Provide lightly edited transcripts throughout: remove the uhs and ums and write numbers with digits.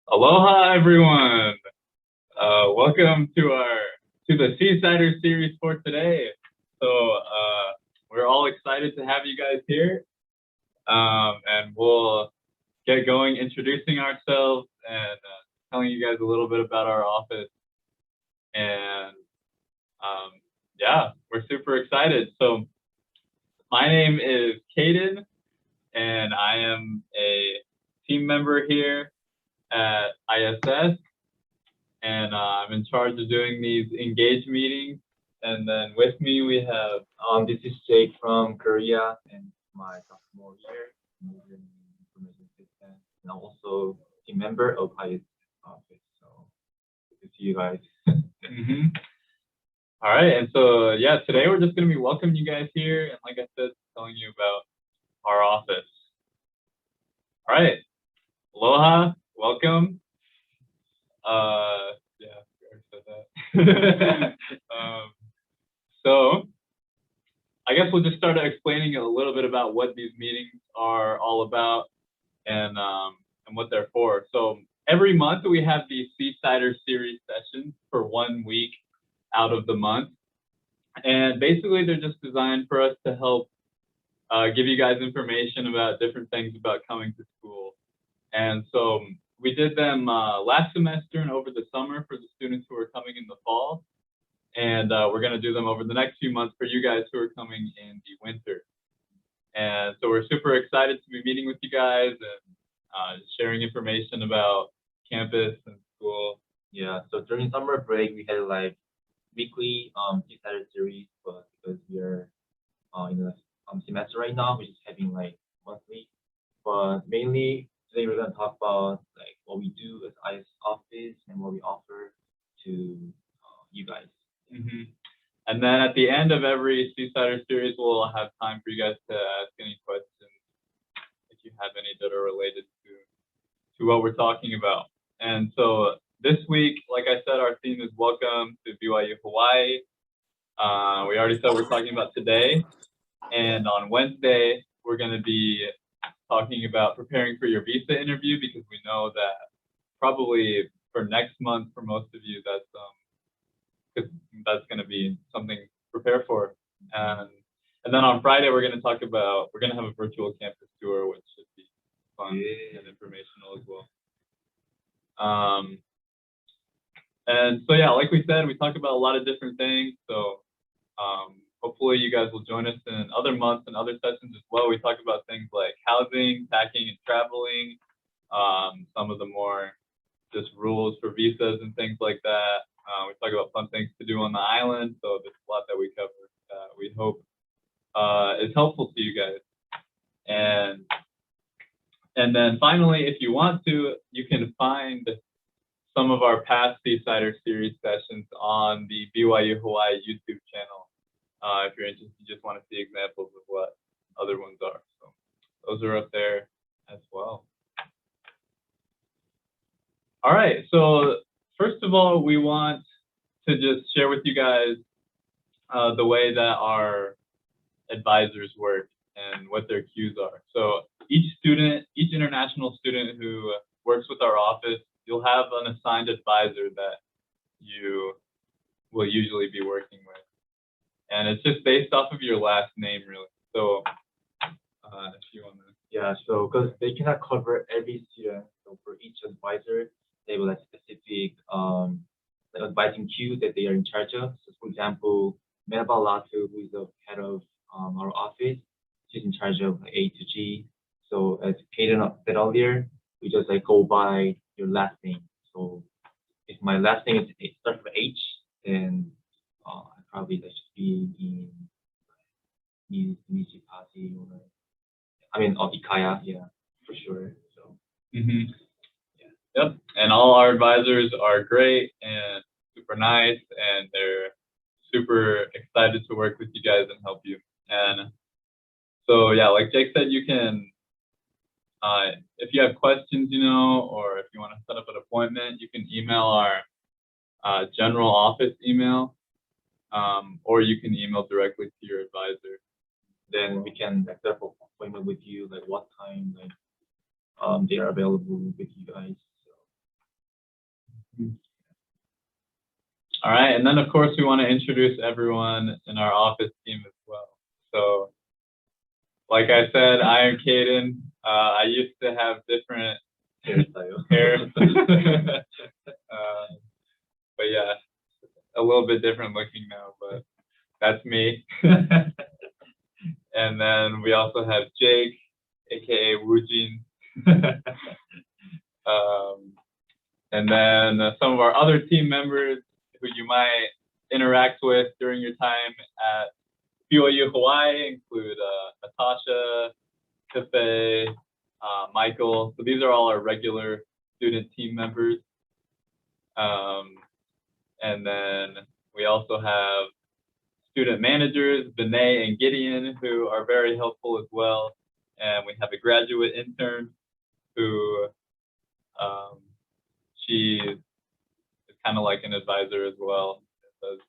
Aloha, everyone. Welcome to the Seasider Series for today. We're all excited to have you guys here, and we'll get going introducing ourselves and telling you guys a little bit about our office. And yeah, we're super excited. So my name is Caden, and I am a team member here at ISS. And I'm in charge of doing these engage meetings. And then with me we have This is Jake from Korea, and my sophomore year, major in information systems, and I'm also a member of IS office. So good to see you guys. All right, and so yeah, today we're just going to be welcoming you guys here, and like I said, telling you about our office. All right, aloha, welcome. Yeah, I already said that. So I guess we'll just start explaining a little bit about what these meetings are all about and what they're for. So every month we have these Seasider Series sessions for 1 week out of the month. And basically they're just designed for us to help give you guys information about different things about coming to school. And so we did them last semester and over the summer for the students who are coming in the fall. And we're going to do them over the next few months for you guys who are coming in the winter. And so we're super excited to be meeting with you guys and sharing information about campus and school. Yeah. So during summer break, we had like weekly Seasider series, but because we are in the semester right now, we're just having like monthly. But mainly today we're gonna talk about like what we do as IS office and what we offer to you guys. And then at the end of every Seasider series, we'll have time for you guys to ask any questions if you have any that are related to what we're talking about. And so this week, like I said, our theme is Welcome to BYU Hawaii. We already said we're talking about today. And on Wednesday, we're going to be talking about preparing for your visa interview, because we know that probably for next month, for most of you, that's going to be something to prepare for. And then on Friday, we're going to have a virtual campus tour, which should be fun and informational as well. And so, yeah, like we said, we talked about a lot of different things. So hopefully you guys will join us in other months and other sessions as well. We talk about things like housing, packing, and traveling, some of the more just rules for visas and things like that. We talk about fun things to do on the island. So there's a lot that we cover that we hope is helpful to you guys. And then finally, if you want to, you can find some of our past Seasider series sessions on the BYU Hawaii YouTube channel. If you're interested, you just want to see examples of what other ones are. So those are up there as well. All right, so first of all, we want to just share with you guys the way that our advisors work and what their cues are. So each international student who works with our office, you'll have an assigned advisor that you will usually be working with. And it's just based off of your last name, really. So if you want to. Yeah, so because they cannot cover every student, so for each advisor, they have a specific advising queue that they are in charge of. So for example, Menaba Latu, who is the head of our office, she's in charge of A to G. So as Kaden said earlier, we just like go by your last name. So if my last name starts with H, then I probably that should be in Nishipasi or Ikaya, yeah, for sure. So. Yeah. Yep. And all our advisors are great and super nice, and they're super excited to work with you guys and help you. And so yeah, like Jake said, you can if you have questions, or if you want to set up an appointment, you can email our general office email, or you can email directly to your advisor. Then we can set up an appointment with you, like what time they are available with you guys. So. All right, and then of course we want to introduce everyone in our office team as well. So, like I said, I am Caden. I used to have different hair, but yeah, a little bit different looking now, but that's me. And then we also have Jake, aka Woojin. And then some of our other team members who you might interact with during your time at BYU Hawaii include Natasha, Cafe, Michael. So these are all our regular student team members. And then we also have student managers, Vinay and Gideon, who are very helpful as well. And we have a graduate intern who she is kind of like an advisor as well. Does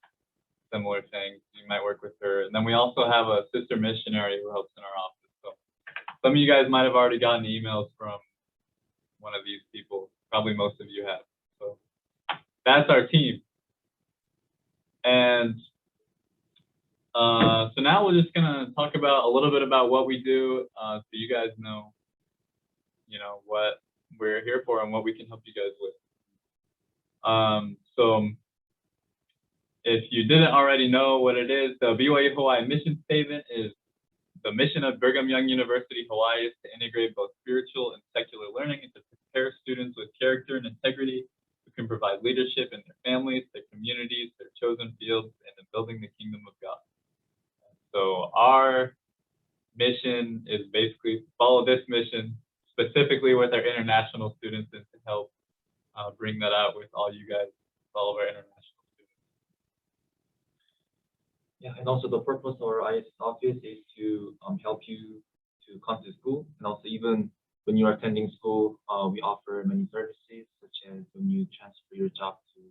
similar things. You might work with her. And then we also have a sister missionary who helps in our office. So some of you guys might have already gotten emails from one of these people. Probably most of you have. So that's our team. And so now we're just gonna talk about a little bit about what we do, so you guys know, what we're here for and what we can help you guys with. So if you didn't already know what it is, the BYU Hawaii mission statement is the mission of Brigham Young University Hawaii is to integrate both spiritual and secular learning and to prepare students with character and integrity who can provide leadership in their families, their communities, their chosen fields, and in building the kingdom of God. So our mission is basically follow this mission specifically with our international students and to help bring that out with all you guys, all of our international students. Yeah, and also the purpose of our IS office is to help you to come to school, and also even when you are attending school, we offer many services such as when you transfer your job to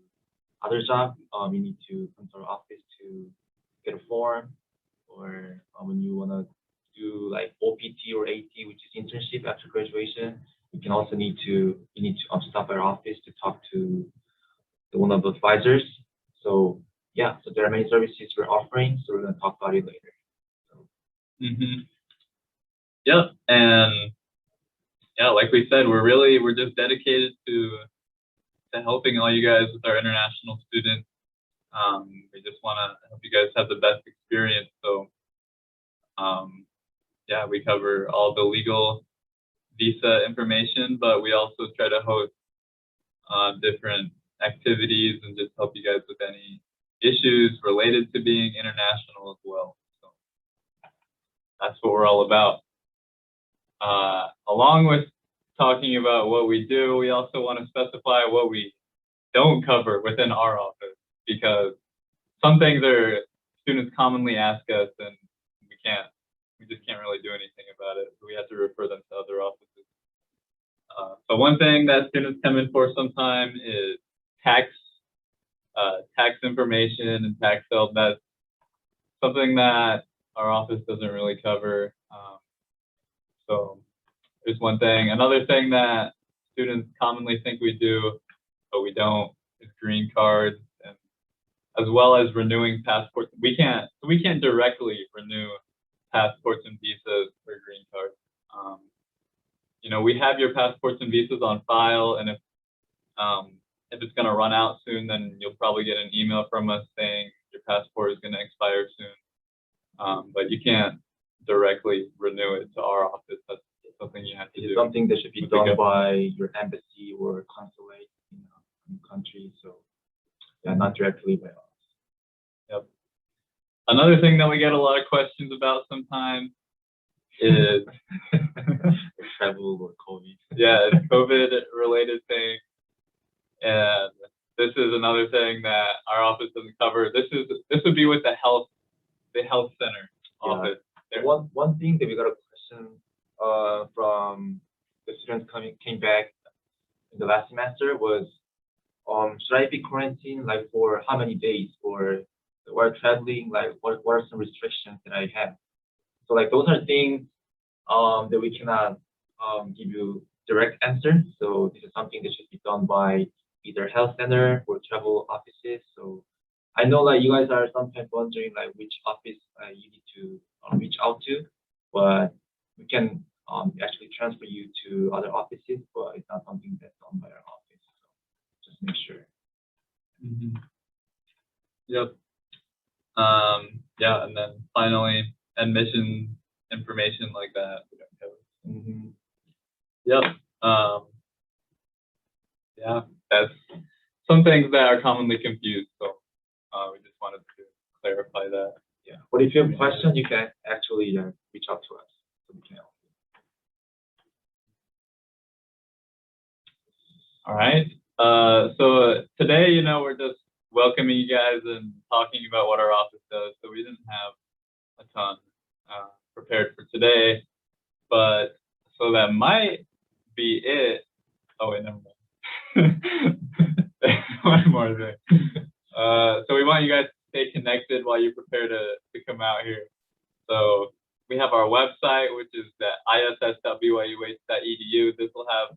other job, you need to come to our office to get a form, or when you want to do like OPT or AT, which is internship after graduation, you also need to stop at our office to talk to one of the advisors. So yeah, so there are many services we're offering, so we're going to talk about it later. So. Yep, and yeah, like we said, we're just dedicated to helping all you guys with our international students. We just want to help you guys have the best experience. So yeah, we cover all the legal visa information, but we also try to host different activities and just help you guys with any issues related to being international as well. So that's what we're all about. Along with talking about what we do, we also want to specify what we don't cover within our office, because some things students commonly ask us and we just can't really do anything about it. So we have to refer them to other offices. So one thing that students come in for sometimes is tax information and tax help. That's something that our office doesn't really cover. So there's one thing. Another thing that students commonly think we do, but we don't, is green cards, and as well as renewing passports. We can't directly renew passports and visas or green cards. We have your passports and visas on file, and if it's going to run out soon, then you'll probably get an email from us saying your passport is going to expire soon. But you can't directly renew it to our office. That's something you have to do. It's something that should be done by your embassy or consulate in the country. So yeah, not directly by us. Yep. Another thing that we get a lot of questions about sometimes is travel or COVID. Yeah, it's COVID related thing. And this is another thing that our office doesn't cover. This would be with the health center office. Yeah. One thing that we got a question from the students came back in the last semester was, should I be quarantined like for how many days, or while traveling, like what are some restrictions that I have? So like those are things that we cannot give you direct answer. So this is something that should be done by either health center or travel offices. So I know like you guys are sometimes wondering like which office you need to reach out to, but we can actually transfer you to other offices, but it's not something that's done by our office. So just make sure. Yep. Yeah, and then finally, admission information like that. We don't cover. Yep. Yeah, that's some things that are commonly confused. So we just wanted to clarify that. Yeah. But if you have questions, you can actually reach out to us. So we can help you. All right. So today, you know, we're just welcoming you guys and talking about what our office does. So we didn't have a ton prepared for today, but so that might be it. Oh wait, never mind. One more thing. So we want you guys to stay connected while you prepare to come out here. So we have our website, which is the iss.byuh.edu. This will have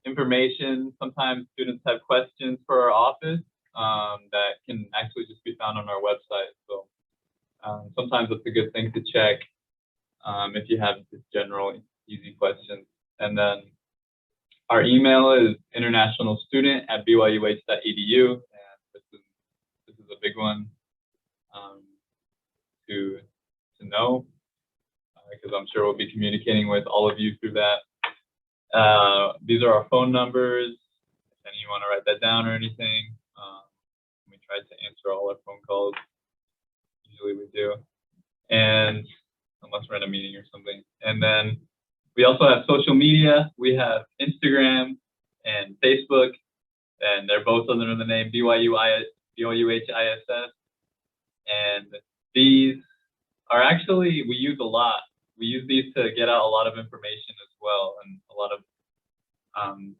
information. Sometimes students have questions for our office that can actually just be found on our website. So sometimes it's a good thing to check if you have just general easy questions. And then our email is internationalstudent@byuh.edu, and this is a big one to know because I'm sure we'll be communicating with all of you through that. These are our phone numbers. If any of you want to write that down or anything, we try to answer all our phone calls. Usually we do, and unless we're in a meeting or something. And then we also have social media. We have Instagram and Facebook, and they're both under the name BYUHISS. And these are actually, we use a lot. We use these to get out a lot of information as well, and a lot of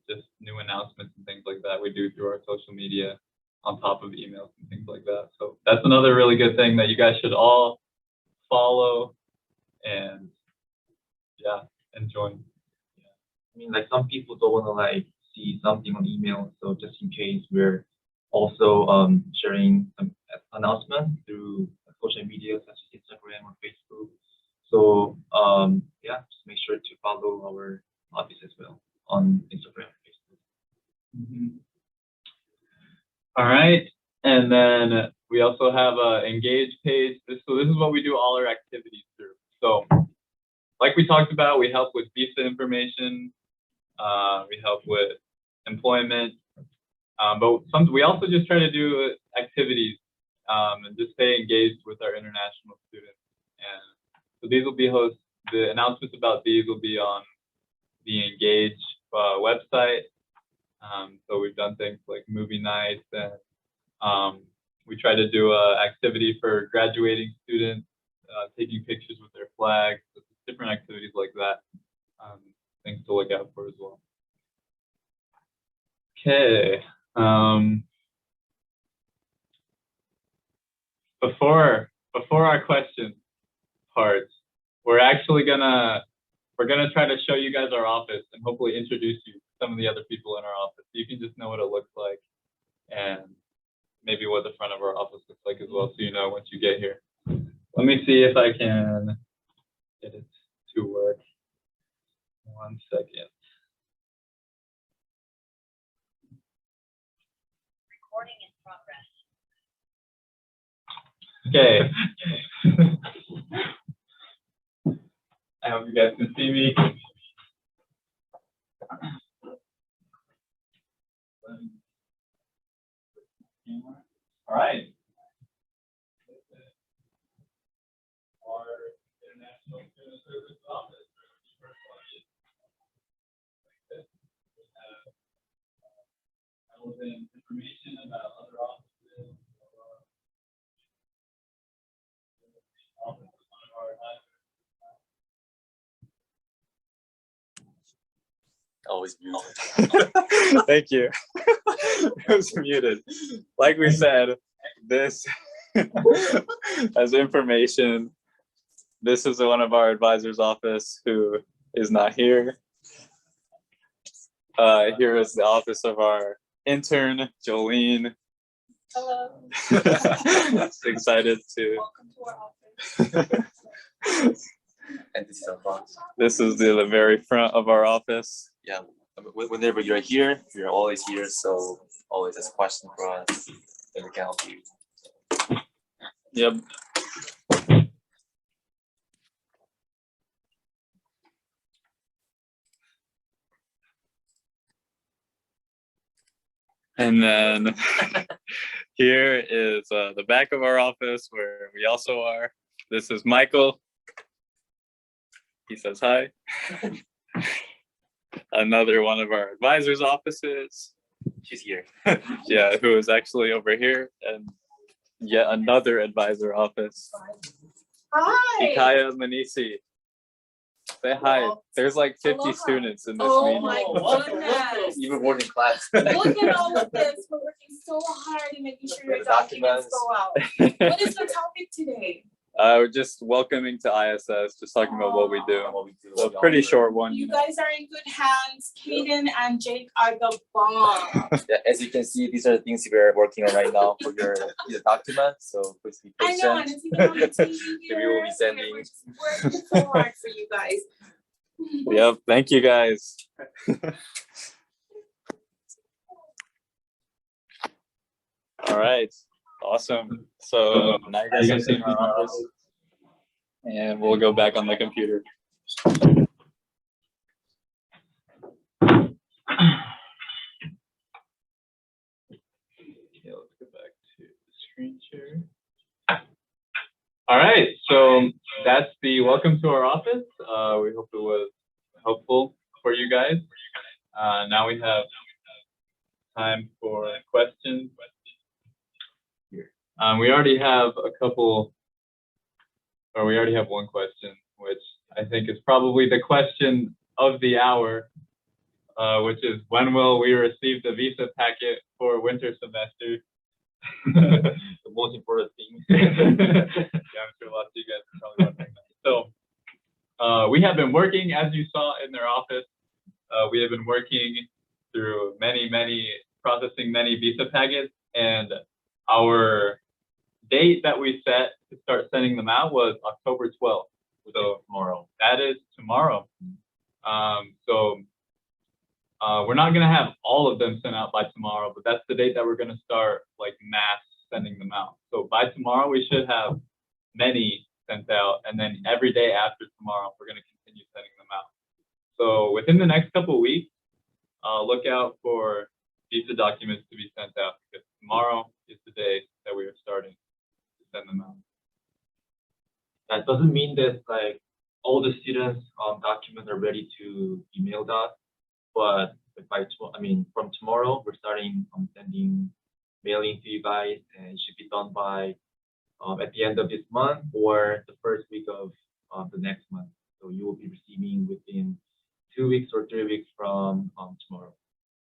just new announcements and things like that we do through our social media on top of emails and things like that. So that's another really good thing that you guys should all follow and join. Yeah. I mean, like some people don't want to like see something on email, so just in case, we're also sharing some announcements through social media such as Instagram or Facebook. So yeah, just make sure to follow our office as well on Instagram and Facebook. All right, and then we also have a Engage page. So this is what we do all our activities through. So like we talked about, we help with visa information, we help with employment, but we also just try to do activities and just stay engaged with our international students. And so these will be the announcements about these will be on the Engage website. So we've done things like movie nights, and we try to do an activity for graduating students, taking pictures with their flags, different activities like that. Things to look out for as well. Okay. Before our question part, we're gonna try to show you guys our office and hopefully introduce you to some of the other people in our office. So you can just know what it looks like and maybe what the front of our office looks like as well, so you know once you get here. Let me see if I can get it to work. 1 second. Recording in progress. Okay. I hope you guys can see me. All right. Our International Student Service Office. Relevant information about other offices. Always muted. Thank you. It was muted. Like we said, this as information. This is one of our advisor's office who is not here. Here is the office of our intern, Jolene. Hello. Excited to. Welcome to our office. And this is our boss. This is the very front of our office. Yeah, whenever you're here, you're always here. So always ask questions for us, and we can help you. Yep. And then here is the back of our office where we also are. This is Michael. He says hi. Another one of our advisors' offices. She's here. Yeah, who is actually over here. And yet another advisor office. Hi. Ikaya Manisi. Say hi. Hello. There's like 50 Aloha. students in this Oh meeting. my Welcome, goodness. Even more than class. Look at all of this. We're working so hard and making sure your The documents documents. go out. What is the topic today? We're just welcoming to ISS, just talking about what we do. What we do. So pretty short one. You guys are in good hands. Kaden and Jake are the bomb. Yeah, as you can see, these are the things we're working on right now for your documents. So please be I patient. know, and it's even on the TV We will here. be sending. We're just working so hard for you guys. Yep. Thank you guys. All right. Awesome. So now you guys have seen our office. And we'll go back on the computer. Okay, let's go back to the screen share. All right, so that's the welcome to our office. We hope it was helpful for you guys. Now we have time for questions. We already have a couple, or we already have one question, which I think is probably the question of the hour, which is when will we receive the visa packet for winter semester? The most important thing. Yeah, I'm sure lots of you guys are probably wondering that. So we have been working, as you saw in their office, we have been working through processing many visa packets, and our date that we set to start sending them out was October 12th. So tomorrow. That is tomorrow. We're not gonna have all of them sent out by tomorrow, but that's the date that we're gonna start like mass sending them out. So by tomorrow we should have many sent out, and then every day after tomorrow we're gonna continue sending them out. So within the next couple of weeks, look out for visa documents to be sent out, because tomorrow is the day that we are starting to send them out. That doesn't mean that like all the students' documents are ready to be mailed out, but from tomorrow we're starting sending mailing to you guys, and it should be done by at the end of this month or the first week of the next month. So you will be receiving within 2 weeks or 3 weeks from tomorrow,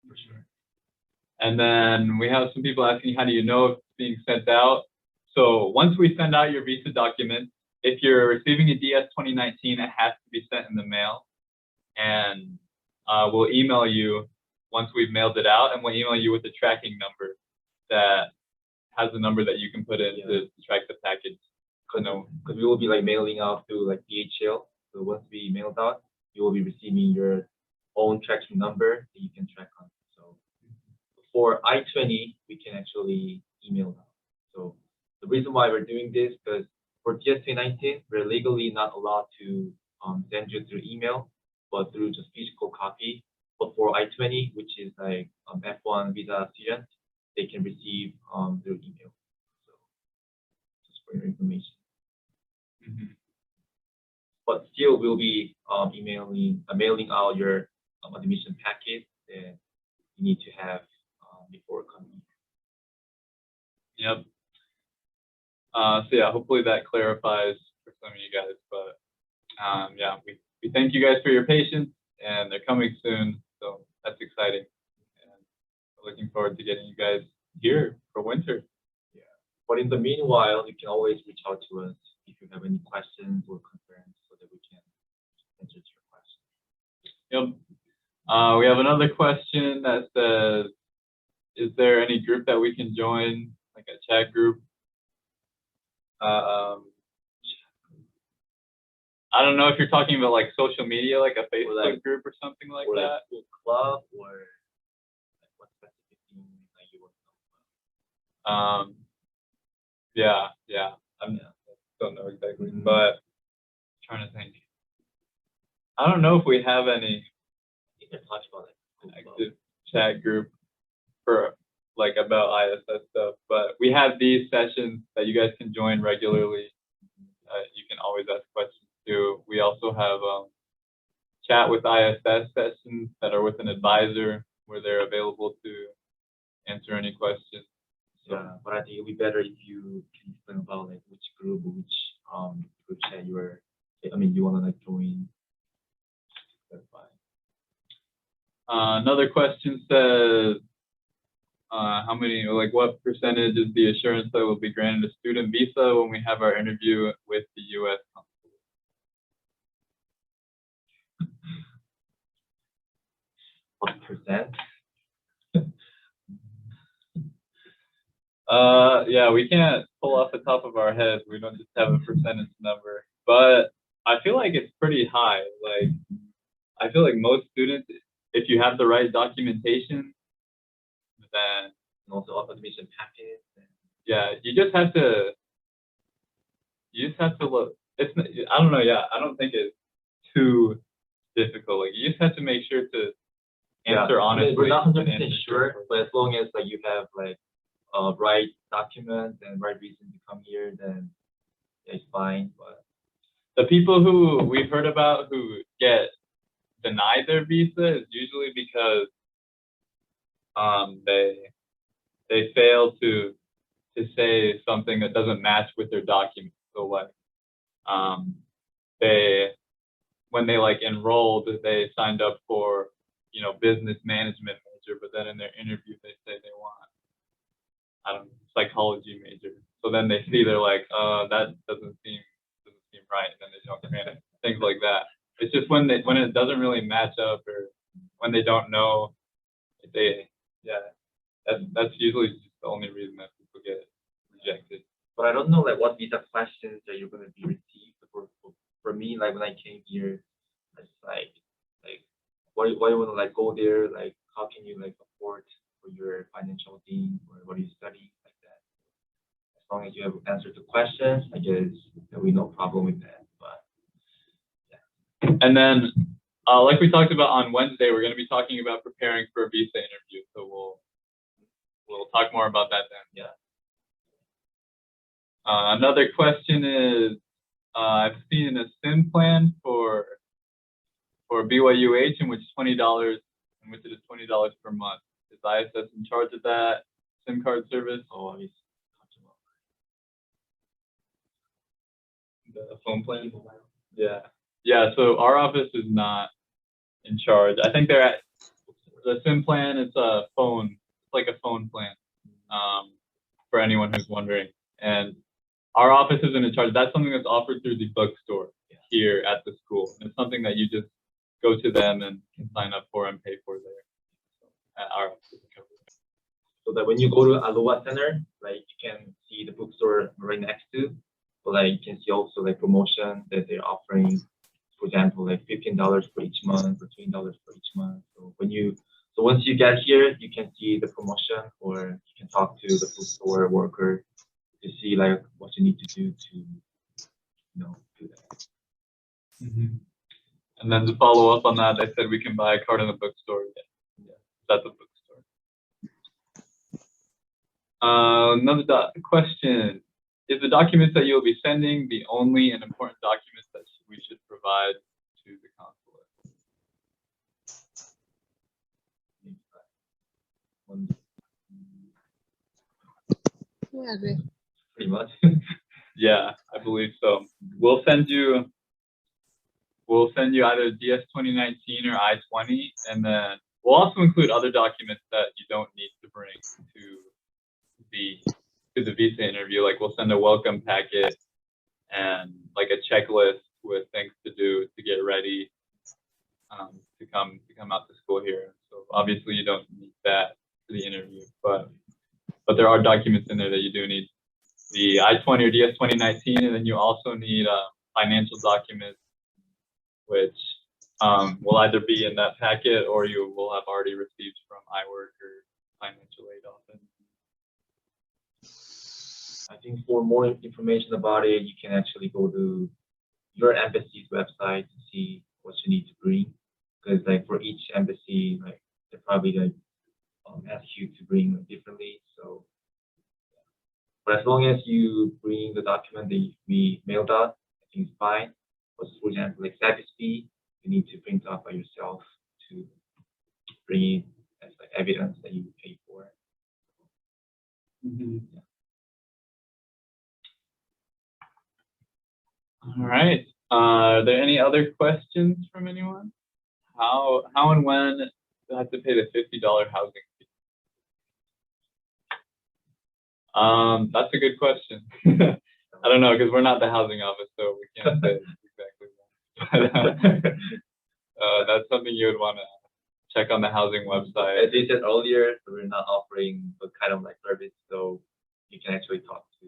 for sure. And then we have some people asking, how do you know if it's being sent out? So once we send out your visa document, if you're receiving a DS 2019, it has to be sent in the mail. And we'll email you once we've mailed it out, and we'll email you with a tracking number that has a number that you can put in to track the package. Because we will be like mailing out to like DHL. So once we mailed out, you will be receiving your own tracking number that you can track on. So for I-20, we can actually email out. So the reason why we're doing this, because for DS-2019, we're legally not allowed to send you through email, but through just physical copy. But for I-20, which is like F1 visa students, they can receive through email. So just for your information. But still, we'll be mailing out your admission packet that you need to have before coming. Yep. So yeah, hopefully that clarifies for some of you guys. But yeah, we thank you guys for your patience, and they're coming soon, so that's exciting. And we're looking forward to getting you guys here for winter. Yeah. But in the meanwhile, you can always reach out to us if you have any questions or concerns, so that we can answer your questions. Yep. We have another question that says, is there any group that we can join like a chat group. I don't know if you're talking about like social media, like a Facebook like- group or something like or that. school club or like what specific thing that you work Yeah. I on? Yeah. don't know exactly, Mhm. but trying to think. I don't know if we have any You can talk about like school club. active chat group for like about ISS stuff, but we have these sessions that you guys can join regularly. You can always ask questions too. We also have chat with ISS sessions that are with an advisor where they're available to answer any questions. So, Yeah, but I think it'd be better if you can explain about like which group, which group chat you wanna like join. clarify. Another question says, how many, like what percentage is the assurance that will be granted a student visa when we have our interview with the U.S. consulate? What percent? Yeah, we can't pull off the top of our heads. We don't just have a percentage number, but I feel like it's pretty high. Like, I feel like most students, if you have the right documentation, then And also admission packet. yeah, you just have to look. I don't know. Yeah, I don't think it's too difficult. Like, you just have to make sure to answer honestly. We're not 100% and answer sure, truthfully. but as long as like you have like right documents and right reason to come here, then yeah, it's fine. But The people who we've heard about who get denied their visa is usually because they fail to say something that doesn't match with their documents. So like they when they like enrolled, they signed up for business management major, but then in their interview they say they want psychology major. So then they see they're like, that doesn't seem right, and then they don't grant it. Things like that. It's just when it doesn't really match up, or when they don't know, that's usually just the only reason that people get rejected. I don't know like what visa questions that you're gonna be received for me. Like when I came here, it's like why you wanna like go there? Like how can you like afford for your financial thing, or what do you study like that? As long as you have answered the questions, I guess there'll be no problem with that. But And then, like we talked about on Wednesday, we're going to be talking about preparing for a visa interview. So we'll talk more about that then. yeah. Another question is, I've seen a SIM plan for BYUH in which $20 per month. Is ISS in charge of that SIM card service? So it's The phone plan? Yeah, so our office is not in charge. I think they're at the SIM plan. It's a phone, it's like a phone plan, for anyone who's wondering. And our office isn't in charge. That's something that's offered through the bookstore here at the school. It's something that you just go to them and can sign up for and pay for there. At our office. so that when you go to Aloha Center, like you can see the bookstore right next to, but like you can see also like promotion that they're offering. For example, like $15 for each month or $20 for each month. So once you get here, you can see the promotion, or you can talk to the bookstore worker to see like what you need to do to do that. And then to follow up on that, I said we can buy a card in the bookstore. Yeah, that's a bookstore. Another question. Is the documents that you'll be sending the only and important documents that we should provide to the consulate? Yeah, I agree. Pretty much. Yeah, I believe so. We'll send you either DS 2019 or I-20, and then we'll also include other documents that you don't need to bring to the visa interview. Like we'll send a welcome packet and like a checklist with things to do to get ready to come out to school here. So obviously you don't need that for the interview, but but there are documents in there that you do need. The I-20 or DS 2019, and then you also need financial documents, which will either be in that packet or you will have already received from iWork or financial aid often. I think for more information about it, you can actually go to your embassy's website to see what you need to bring. Because like for each embassy, like they probably like ask you to bring differently. So, but as long as you bring the document that we mailed out, I think it's fine. But for example, like service fee, you need to print out by yourself to bring it as like evidence that you pay for. Mm-hmm. All right. Are there any other questions from anyone? How and when do I have to pay the $50 housing fee? That's a good question. I don't know because we're not the housing office, so we can't say exactly that. But that's something you would want to check on the housing website. As you said earlier, we're not offering a kind of like service, so you can actually talk to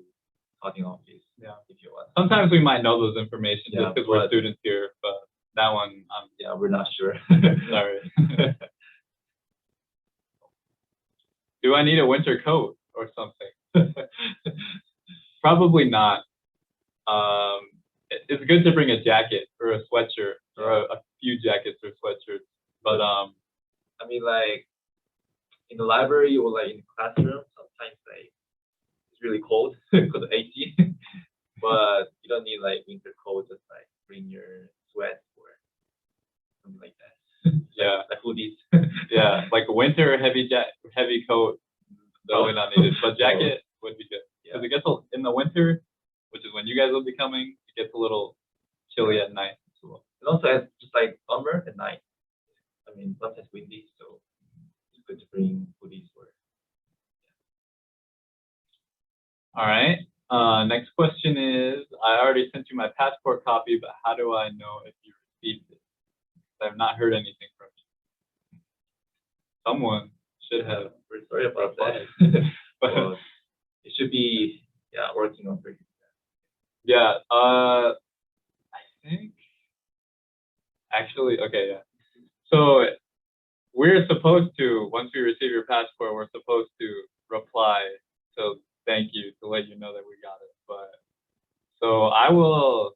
housing office. Yeah. If you want. Sometimes we might know those information Yeah, just because we're students here, but that one, yeah, we're not sure. sorry. Do I need a winter coat or something? Probably not. It's good to bring a jacket or a sweatshirt or a few jackets or sweatshirts, but I mean, like in the library or like in the classroom, sometimes like it's really cold because of AC. But you don't need like winter coat. Just like bring your sweat or something like that. yeah, like hoodies. yeah, like a winter heavy coat, probably not needed, but jacket would be good because it gets in the winter, which is when you guys will be coming. It gets a little chilly at night. And also, it's just like summer at night. I mean, sometimes windy, so it's good to bring hoodies for. All right. Next question is, I already sent you my passport copy, but how do I know if you received it? I've not heard anything from you. Someone should have. We're sorry about that. But it should be working on pretty. Yeah. I think actually, okay, yeah. So we're supposed to, once we receive your passport, we're supposed to reply to thank you to let you know that we got it. But so I will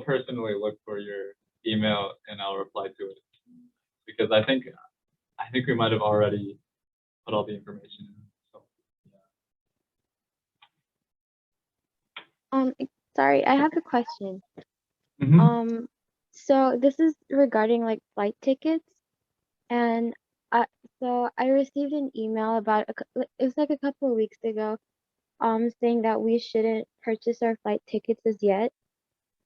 personally look for your email and I'll reply to it because I think we might have already put all the information in. So, Sorry, I have a question. Mm-hmm. So this is regarding like flight tickets, and so I received an email about it was like a couple of weeks ago, saying that we shouldn't purchase our flight tickets as yet,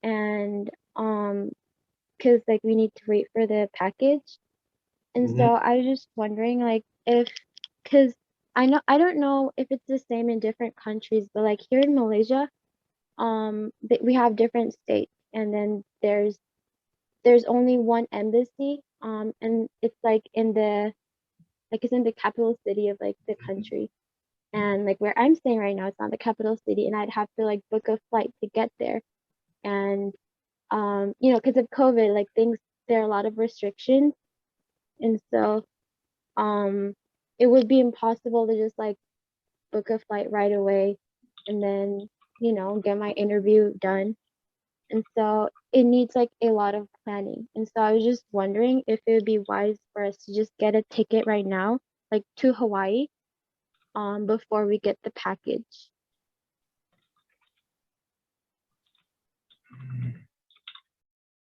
and because like we need to wait for the package, and so I was just wondering like because I don't know if it's the same in different countries, but like here in Malaysia, we have different states, and then there's only one embassy, and it's like it's in the capital city of like the country, and like where I'm staying right now, it's not the capital city, and I'd have to like book a flight to get there, and because of COVID, like there are a lot of restrictions, and so it would be impossible to just like book a flight right away, and then get my interview done. And so it needs like a lot of planning. And so I was just wondering if it would be wise for us to just get a ticket right now, like to Hawaii, before we get the package.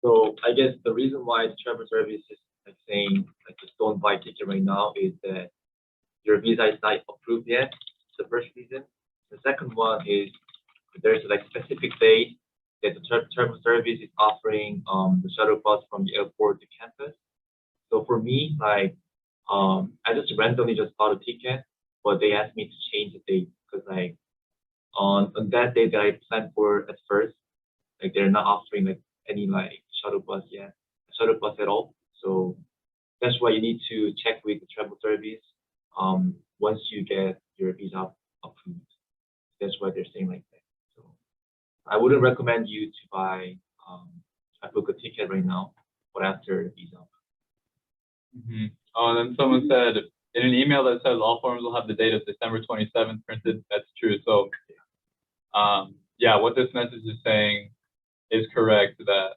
So I guess the reason why the travel service is like saying like just don't buy ticket right now is that your visa is not approved yet. It's the first reason. The second one is there's like specific date that the travel service is offering the shuttle bus from the airport to campus. So for me, like I just randomly just bought a ticket, but they asked me to change the date because like on that day that I planned for at first, like they're not offering like any like shuttle bus at all. So that's why you need to check with the travel service once you get your visa approved. That's why they're saying like that. So I wouldn't recommend you to buy I book a ticket right now, but after the visa. Mhm. Oh, and then someone said in an email that says all forms will have the date of December 27th printed. That's true. So, yeah, what this message is saying is correct, that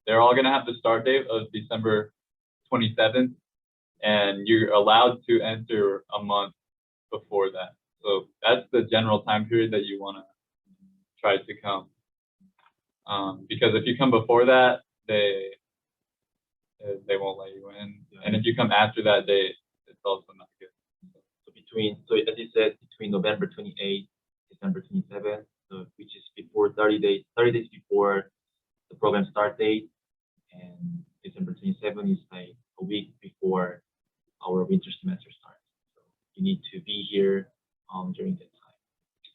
they're all going to have the start date of December 27th, and you're allowed to enter a month before that. So that's the general time period that you want to try to come. Because if you come before that, they won't let you in, and if you come after that date, it's also not good. So as you said, between November 28th, December 27th, which is before 30 days before the program start date, and December 27th is like a week before our winter semester starts. So you need to be here during that time.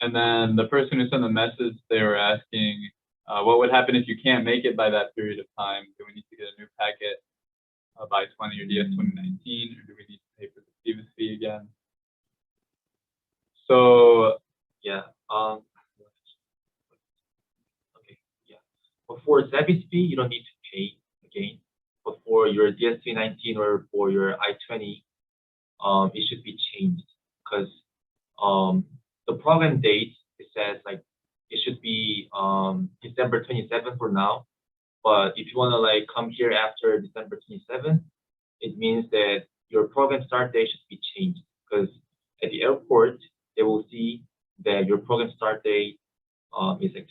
And then the person who sent the message, they were asking, what would happen if you can't make it by that period of time? Do we need to get a new packet by 20 or DS 2019, or do we need to pay for the Stevens fee again? So yeah, okay, yeah. But for Savvy's fee, you don't need to pay again. But for your DS 2019 or for your I-20, it should be changed, because the program date, it says like it should be December 27th for now. But if you want to like come here after December 27th, it means that your program start date should be changed, because at the airport they will see that your program start date is like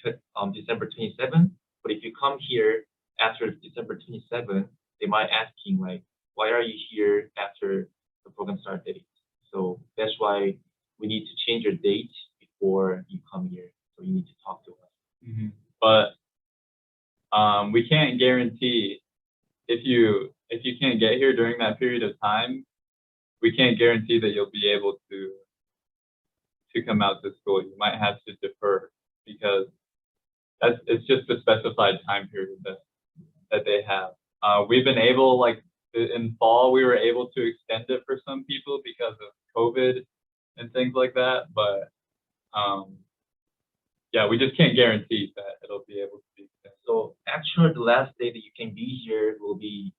December 27th. But if you come here after December 27th, they might asking like, why are you here after the program start date? So that's why we need to change your date before you come here. So you need to talk to us. But we can't guarantee if you can't get here during that period of time, we can't guarantee that you'll be able to come out to school. You might have to defer, because it's just a specified time period that they have. We've been able, like in fall, we were able to extend it for some people because of COVID and things like that. But yeah, we just can't guarantee that it'll be able to be extended. So actually, the last day that you can be here will be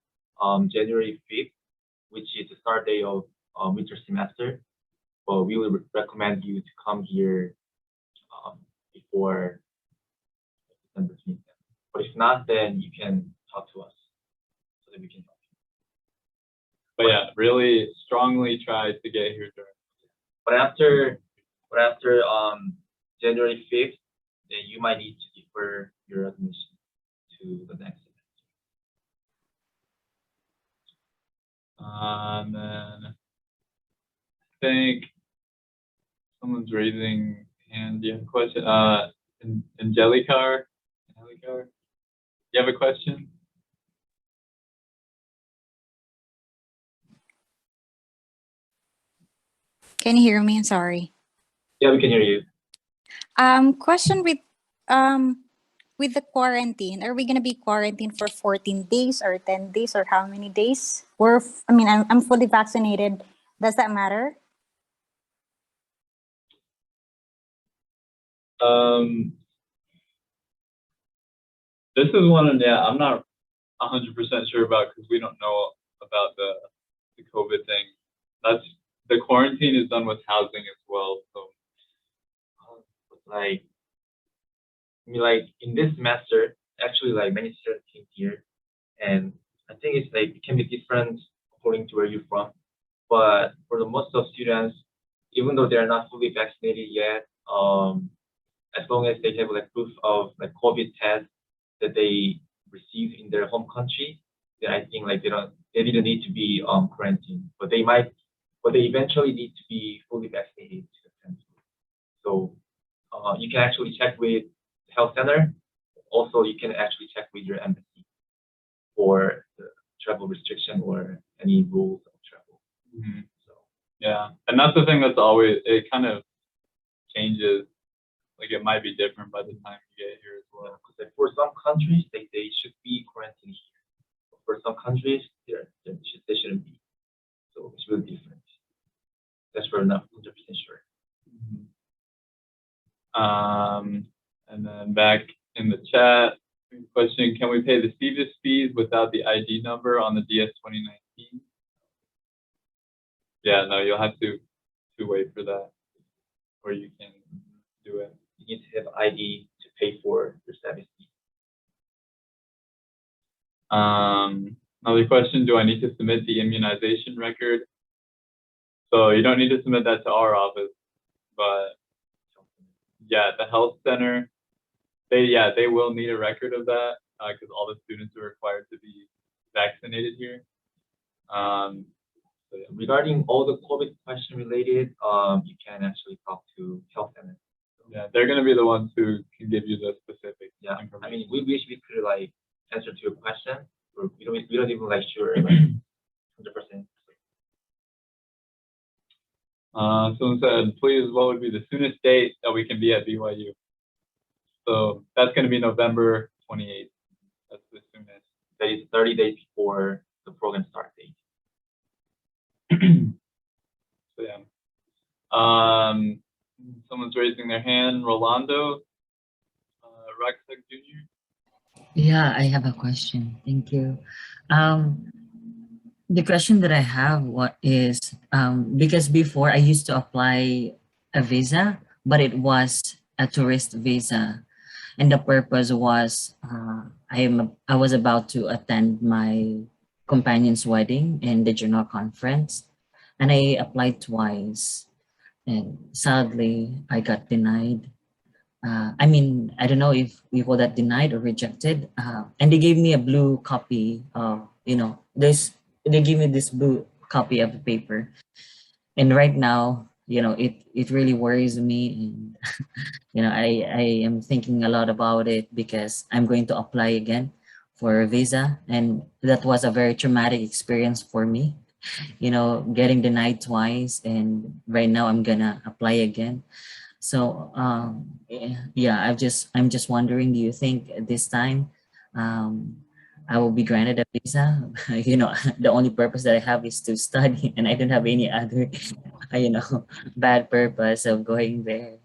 January 5th, which is the start day of winter semester. But we would recommend you to come here before December 27th. But if not, then you can talk to us so that we can help you. But yeah, really strongly try to get here during. But after January 5th, then you might need to defer your admission to the next semester. And then I think someone's raising hand. Do you have a question? Angelicar, you have a question? Can you hear me? Sorry. Yeah, we can hear you. Question with the quarantine. Are we gonna be quarantined for 14 days or 10 days or how many days? I'm fully vaccinated. Does that matter? This is one, I'm not 100% sure about, because we don't know about the COVID thing. That's the quarantine is done with housing as well. So, like in this semester, actually, like many students came here, and I think it's like it can be different according to where you're from. But for the most of students, even though they're not fully vaccinated yet, as long as they have like proof of like COVID test that they received in their home country, then I think like they didn't need to be quarantined, but they eventually need to be fully vaccinated to attend school. So you can actually check with the health center. Also, you can actually check with your embassy for the travel restriction or any rules of travel. So yeah, and that's the thing that's always, it kind of changes. Like it might be different by the time you get here as well. because like for some countries, they should be quarantined here. But for some countries, they shouldn't be. So it's really different. That's for not 100% sure. And then back in the chat, question, can we pay the CVIS fees without the ID number on the DS 2019? Yeah, no, you'll have to wait for that, or you can do it. You need to have ID to pay for your service fee. Another question, do I need to submit the immunization record? So you don't need to submit that to our office, but yeah, the health center, they will need a record of that because all the students are required to be vaccinated here. So yeah. Regarding all the COVID question related, you can actually talk to health center. Yeah, they're going to be the ones who can give you the specific Yeah, information. I mean, we wish we could like answer to your question, or we don't even like sure like 100%. Someone said, please, what would be the soonest date that we can be at BYU? So that's going to be November 28th. That's the soonest. That is 30 days before the program start date. So yeah. Someone's raising their hand. Rolando, Rucksack Jr. Yeah, I have a question. Thank you. The question that I have is because before I used to apply a visa, but it was a tourist visa, and the purpose was I was about to attend my companion's wedding in the journal conference, and I applied twice, and sadly I got denied. I mean, I don't know if we call that denied or rejected. And they gave me a blue copy of, they gave me this blue copy of the paper. And right now, it really worries me. And, I am thinking a lot about it because I'm going to apply again for a visa. And that was a very traumatic experience for me, getting denied twice. And right now I'm gonna apply again. So yeah, I'm just wondering, do you think this time I will be granted a visa? The only purpose that I have is to study, and I don't have any other, bad purpose of going there.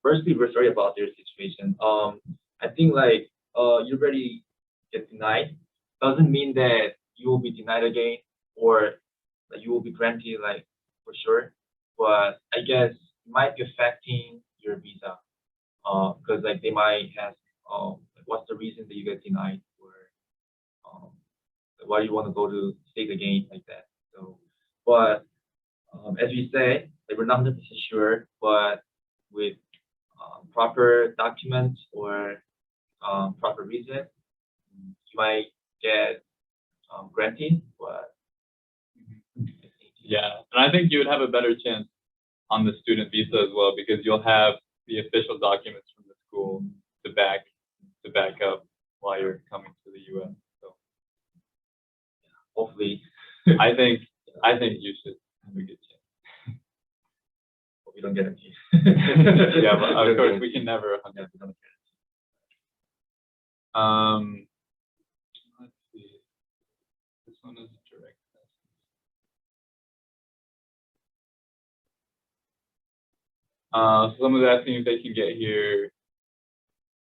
Firstly, we're sorry about your situation. I think like you already get denied doesn't mean that you will be denied again or that you will be granted like for sure. But I guess it might be affecting your visa. Because like they might ask, what's the reason that you get denied, or why do you want to go to state again like that. So, but as we say, like, we're not 100% sure, but with proper documents or proper reason, you might get granted. But Yeah, and I think you would have a better chance on the student visa as well because you'll have the official documents from the school to back up while you're coming to the U.S. So hopefully, I think you should have a good chance. we don't guarantee. Yeah, but of course we can never 100%. Let's see. This one is direct. Someone's asking if they can get here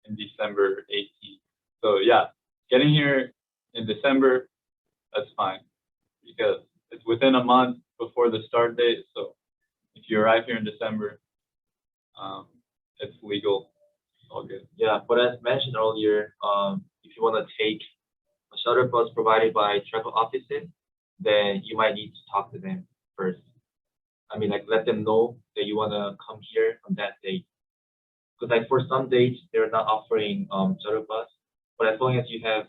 in December 18th. So yeah, getting here in December, that's fine because it's within a month before the start date. So if you arrive here in December, it's legal. It's all good. Yeah, but as mentioned earlier, if you want to take a shuttle bus provided by travel offices, then you might need to talk to them first. I mean, like let them know that you want to come here on that date. Because like for some dates, they're not offering shuttle bus, but as long as you have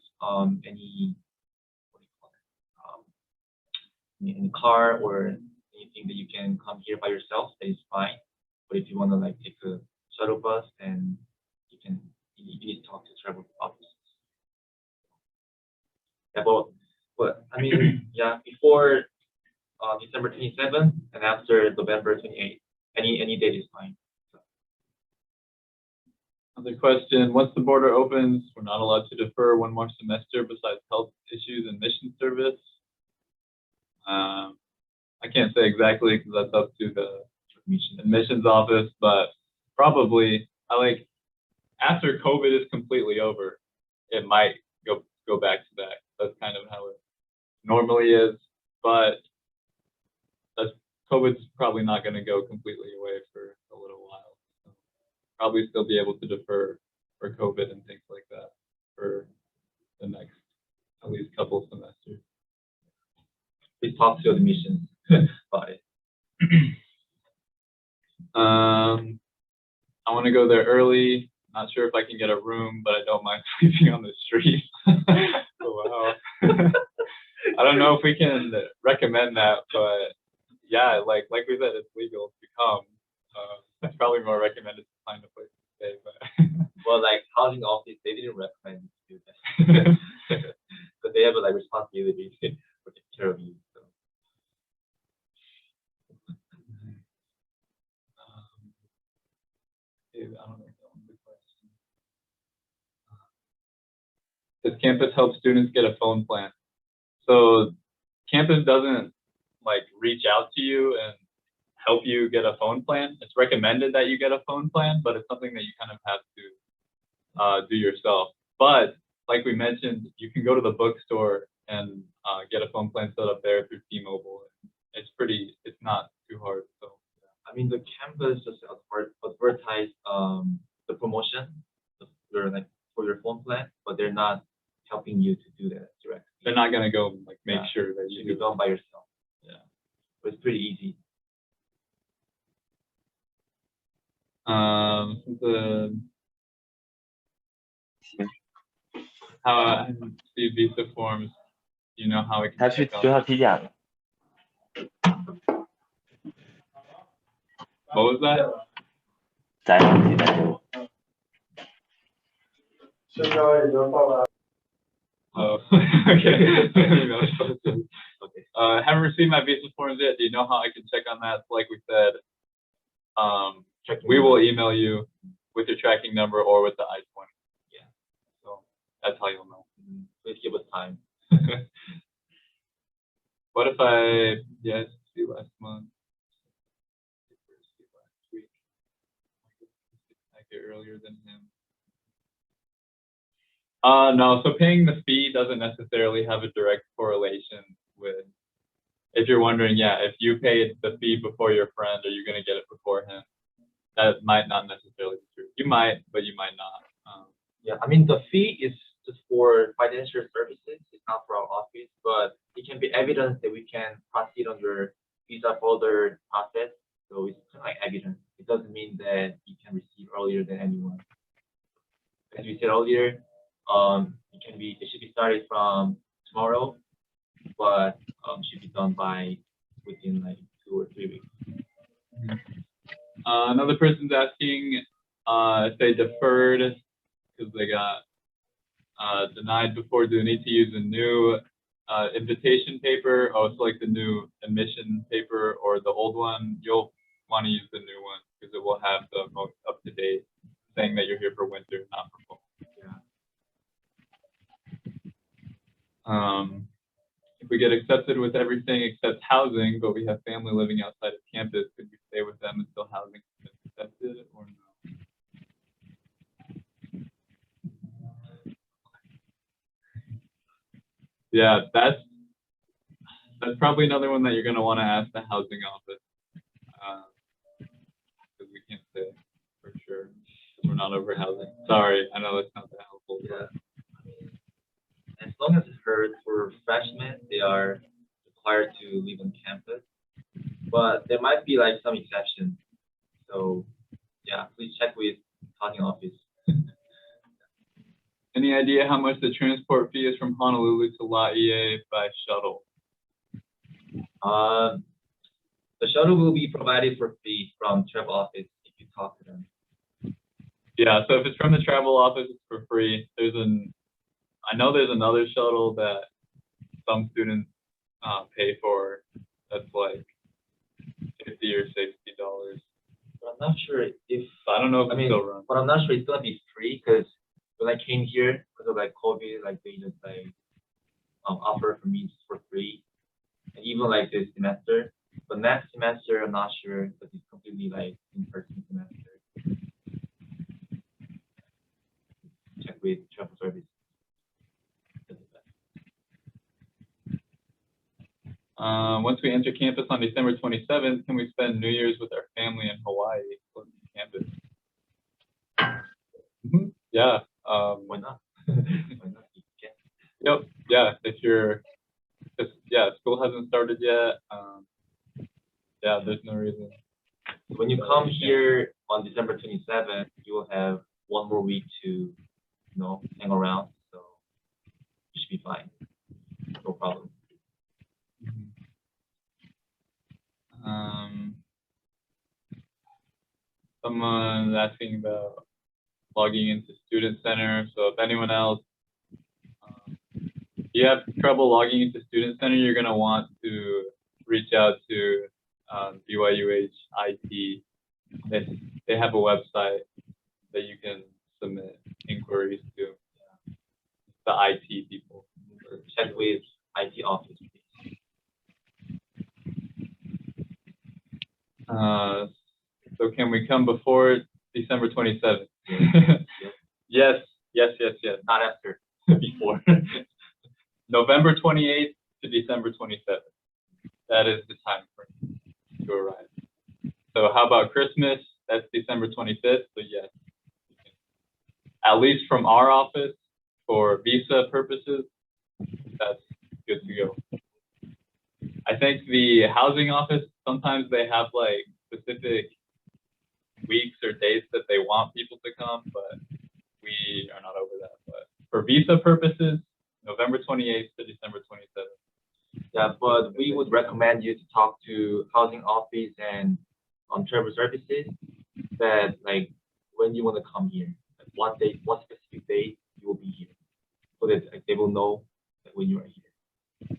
any what do you call it, any car or anything that you can come here by yourself, that is fine. But if you want to like take a shuttle bus, then you need to talk to travel offices. Yeah, but I mean, yeah, before December 27th and after November 28th, any date is fine. So. Another question, once the border opens, we're not allowed to defer one more semester besides health issues and mission service. I I can't say exactly because that's up to the admissions office, but probably after COVID is completely over, it might go back to that. That's kind of how it normally is, but COVID's probably not going to go completely away for a little while. So probably still be able to defer for COVID and things like that for the next at least couple semesters. Please talk to admissions about it. I want to go there early. Not sure if I can get a room, but I don't mind sleeping on the street. Wow. I don't know if we can recommend that, but yeah, like we said, it's legal to come. It's probably more recommended to find a place to stay, but Well, like housing office, they didn't recommend you to do that. But they have like responsibility to take care of you. So. I don't know if that one's a question. Does campus help students get a phone plan? So campus doesn't reach out to you and help you get a phone plan. It's recommended that you get a phone plan, but it's something that you kind of have to do yourself. But like we mentioned, you can go to the bookstore and get a phone plan set up there through T-Mobile. It's not too hard. So I mean, the campus just advertise the promotion for your phone plan, but they're not helping you to do that directly. they're not gonna go make sure that You you do do. it all by yourself. Yeah. But it's pretty easy. How the visa forms, you know how it can 他去 check 学 on. 校体检了， What was that? 咋样体检？ Oh, okay. Okay. Haven't received my visa forms yet. Do you know how I can check on that? Like we said, we will email you with your tracking number or with the I-20. Yeah. So that's how you'll know. Please give us time. What if I, see last month. Last week. I get earlier than him. No, so paying the fee doesn't necessarily have a direct correlation with, if you're wondering, if you pay the fee before your friend, are you going to get it before him? That might not necessarily be true. You might, but you might not. Yeah, I mean, the fee is just for financial services. It's not for our office, but it can be evidence that we can proceed on your visa folder process. So it's kind of like evidence. It doesn't mean that you can receive earlier than anyone. As we said earlier, it should be started from tomorrow, but should be done within like 2 or 3 weeks. Another person's asking if they deferred because they got denied before. Do they need to use a new invitation paper? Oh, it's like the new admission paper or the old one. You'll want to use the new one because it will have the most up-to-date saying that you're here for winter, not for fall. If we get accepted with everything except housing, but we have family living outside of campus, could we stay with them until housing is accepted or no? Yeah, that's probably another one that you're going to want to ask the housing office because we can't say for sure. We're not over housing. Sorry, I know that's not that helpful. Yeah. As long as it's heard for freshmen, they are required to live on campus, but there might be like some exceptions. So yeah, please check with housing office. Any idea how much the transport fee is from Honolulu to Laie by shuttle? The shuttle will be provided for free from travel office if you talk to them. Yeah, so if it's from the travel office, it's for free. I know there's another shuttle that some students pay for. That's like $50 or $60. But I'm not sure if I don't know if it still runs. But I'm not sure it's gonna be free because when I came here because of like COVID, like they just like offer for me for free, and even like this semester. But next semester, I'm not sure, but it's completely like in-person semester. Check with travel service. Once we enter campus on December 27th, can we spend New Year's with our family in Hawaii? Close to campus. Yeah. Why not? Why not? You can. Yep. Yeah. If you're, just, yeah, school hasn't started yet. Yeah, there's no reason. When you come here on December 27th, you will have 1 more week to, hang around. So you should be fine. No problem. Someone's asking about logging into Student Center. So if anyone else, you have trouble logging into Student Center, you're going to want to reach out to BYUH IT. They have a website that you can submit inquiries to. The IT people. Check with IT office. So can we come before December 27th? Yes. Not after, before. November 28th to December 27th. That is the time frame to arrive. So how about Christmas? That's December 25th. So yes, at least from our office for visa purposes, that's good to go. I think the housing office, sometimes they have like specific weeks or dates that they want people to come, but we are not over that. But for visa purposes, November 28th to December 27th. Yeah, but we would recommend you to talk to housing office and travel services that like when you want to come here, like what specific date you will be here, so that like, they will know that when you are here.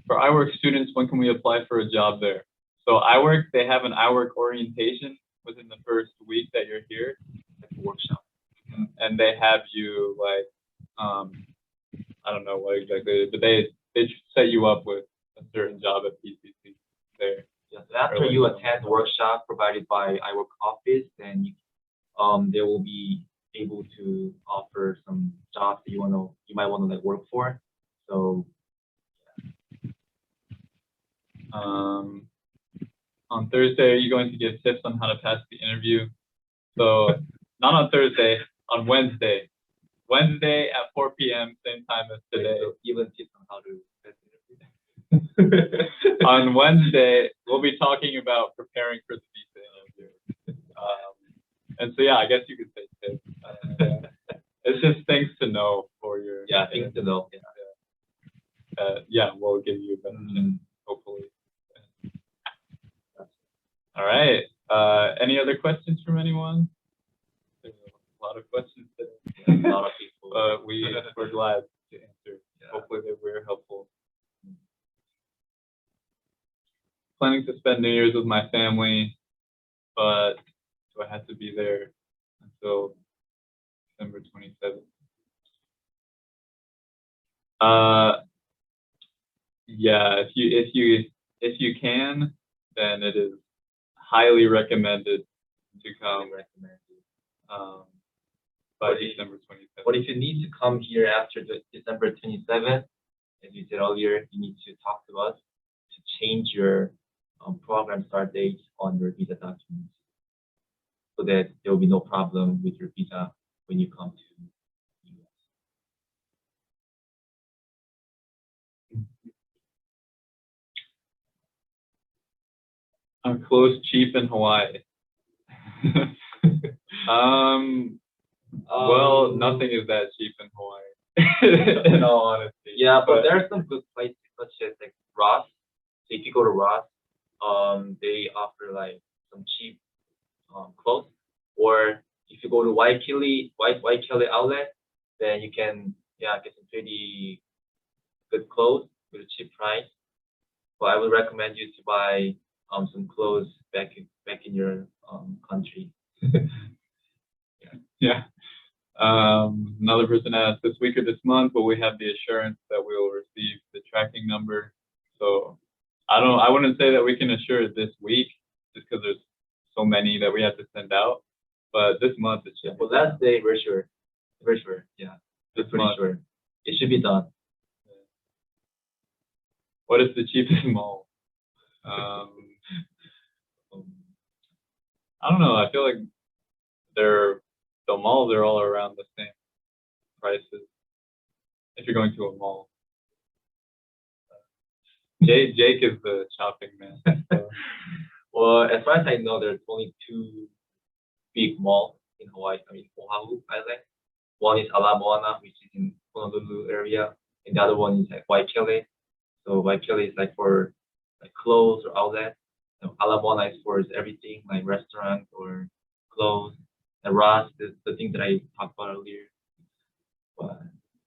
For iWork students, when can we apply for a job there? So iWork, they have an iWork orientation within the first week that you're here, like a workshop, and they have you like I don't know what exactly, but they set you up with a certain job at PCC there. Yes, after you attend the workshop provided by iWork office, then they will be able to offer some jobs that you might want to like work for. So on Thursday, are you going to give tips on how to pass the interview? So not on Thursday, on Wednesday. Wednesday at 4 p.m., same time as today. So even tips on how to pass the interview. On Wednesday, we'll be talking about preparing for the visa interview. And so, yeah, I guess you could say tips. It's just things to know for your. Yeah, things to know. Yeah, we'll give you a better chance, hopefully. All right. Any other questions from anyone? There's a lot of questions today. A lot of people. But we're glad to answer. Yeah. Hopefully they were helpful. Planning to spend New Year's with my family, but do I have to be there until December 27th? Yeah, if you can, then it is highly recommended to come. By December 27th. But if you need to come here after the December 27th, as you said earlier, you need to talk to us to change your program start date on your visa documents, so that there will be no problem with your visa when you come to the US. I'm close cheap in Hawaii. Well, nothing is that cheap in Hawaii, in all honesty. Yeah, but there are some good places such as like Ross. So if you go to Ross, they offer like some cheap clothes. Or if you go to Waikili outlet, then you can get some pretty good clothes with a cheap price. But I would recommend you to buy some clothes back in your country. Yeah. Another person asked, this week or this month, will we have the assurance that we will receive the tracking number? So I wouldn't say that we can assure it this week, just because there's so many that we have to send out. But this month it should. Well, last day, we're sure. We're sure. Yeah, This we're pretty month. sure. It should be done. What is the cheapest mall? I don't know. I feel like the malls are all around the same prices if you're going to a mall. Jake is the shopping man. So. Well, as far as I know, there's only two big malls in Hawaii. I mean, Oahu Island. One is Ala Moana, which is in Honolulu area, and the other one is like Waikele. So Waikele is like for like clothes or outlet. And Ala Moana is for everything like restaurant or clothes. And Ross is the thing that I talked about earlier. But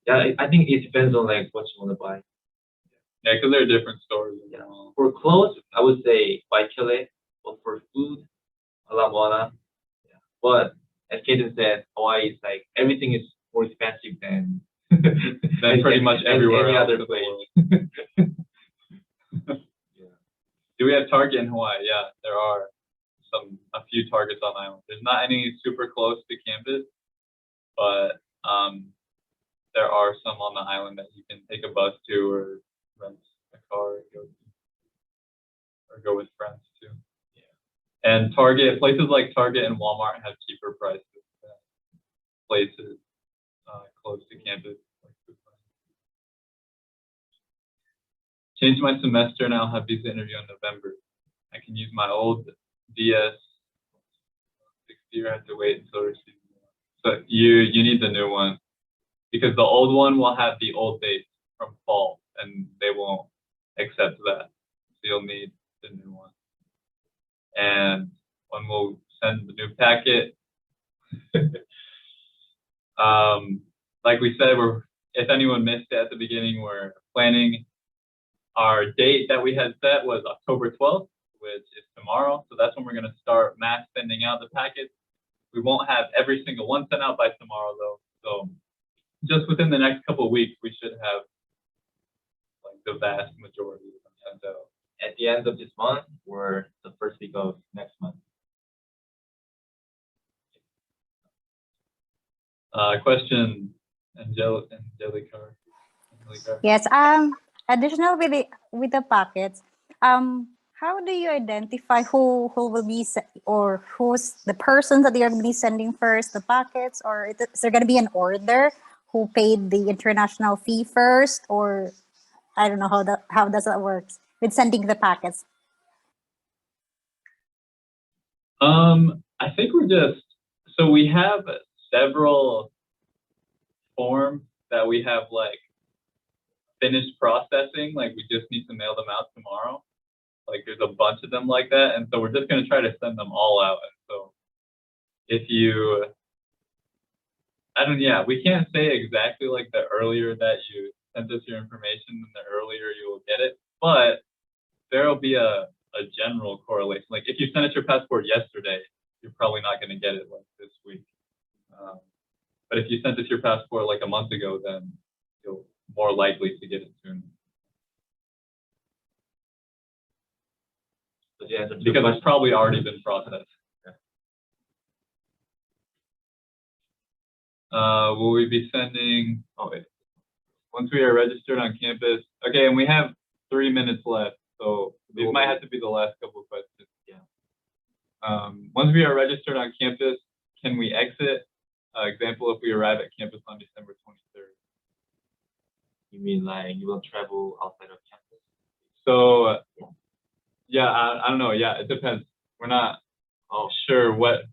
yeah, I think it depends on like what you want to buy. Yeah, because there are different stores. In the Yeah. mall. For clothes, I would say Waikele, but for food, Ala Moana. Yeah. But as Kaden said, Hawaii is like everything is more expensive than Than pretty much everywhere any else other in the place. world. Yeah. Do we have Target in Hawaii? Yeah, there are a few Targets on island. There's not any super close to campus, but there are some on the island that you can take a bus to or rent a car and go with friends too. Yeah. And places like Target and Walmart have cheaper prices than places close to campus. Change my semester and I'll have visa interview in November. I can use my old DS 60 or I have to wait until receive. So you need the new one because the old one will have the old dates from fall and they won't accept that. So you'll need the new one. And when we'll send the new packet, like we said, if anyone missed it at the beginning, we're planning. Our date that we had set was October 12th, which is tomorrow. So that's when we're going to start mass sending out the packets. We won't have every single one sent out by tomorrow, though. So just within the next couple of weeks, we should have like the vast majority of them sent out. At the end of this month or the first week of next month. Question, Angelica. Yes. Additional with the packets. How do you identify who will be or who's the person that you're going to be sending first the packets, or is there going to be an order who paid the international fee first, or I don't know how does that work with sending the packets? I think so we have several forms that we have like finished processing, like we just need to mail them out tomorrow. Like there's a bunch of them like that, and so we're just going to try to send them all out. And so if you, we can't say exactly like the earlier that you send us your information, then the earlier you will get it. But there'll be a general correlation. Like if you sent us your passport yesterday, you're probably not going to get it like this week. But if you sent us your passport like a month ago, then you're more likely to get it soon. Because it's probably already been processed. Will we be sending, once we are registered on campus, okay, and we have 3 minutes left, so these might have to be the last couple of questions. Yeah. Once we are registered on campus, can we exit? Example, if we arrive at campus on December 23rd. You mean like you will travel outside of campus? So, yeah, I don't know. Yeah, it depends. We're not sure what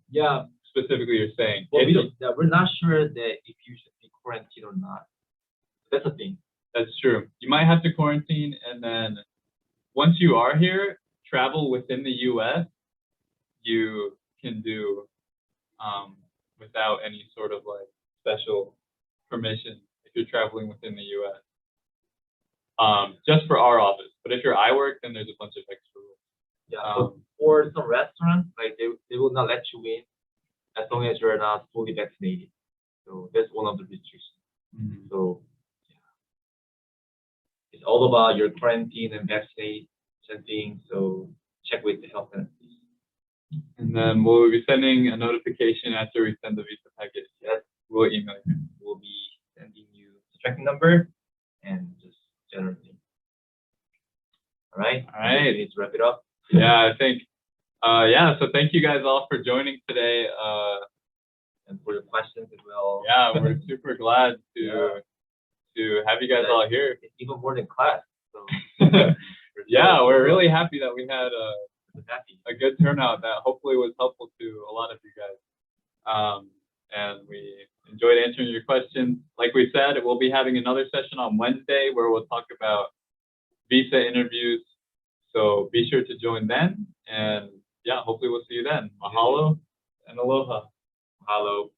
specifically you're saying. Well, we're not sure that if you should be quarantined or not. That's the thing. That's true. You might have to quarantine, and then once you are here, travel within the U.S. You can do without any sort of like special permission if you're traveling within the U.S. Just for our office. But if you're iWork, then there's a bunch of extra rules. Yeah. For some restaurants, like they will not let you in as long as you're not fully vaccinated. So that's one of the restrictions. Mm-hmm. So yeah. It's all about your quarantine and vaccination things. So check with the help center, please. And then we'll be sending a notification after we send the visa package. Yes, We'll email you. we'll be sending you the tracking number and just general thing. All right. All right. We need to wrap it up. Yeah, I think. Yeah. So thank you guys all for joining today. And for your questions as well. Yeah, we're super glad to Yeah. to have you guys all here. It's even more than class. So Yeah, we're really happy that we had we're happy. a good turnout that hopefully was helpful to a lot of you guys. And we enjoyed answering your questions. Like we said, we'll be having another session on Wednesday where we'll talk about visa interviews. So be sure to join then. And yeah, hopefully we'll see you then. Mahalo and aloha. Mahalo.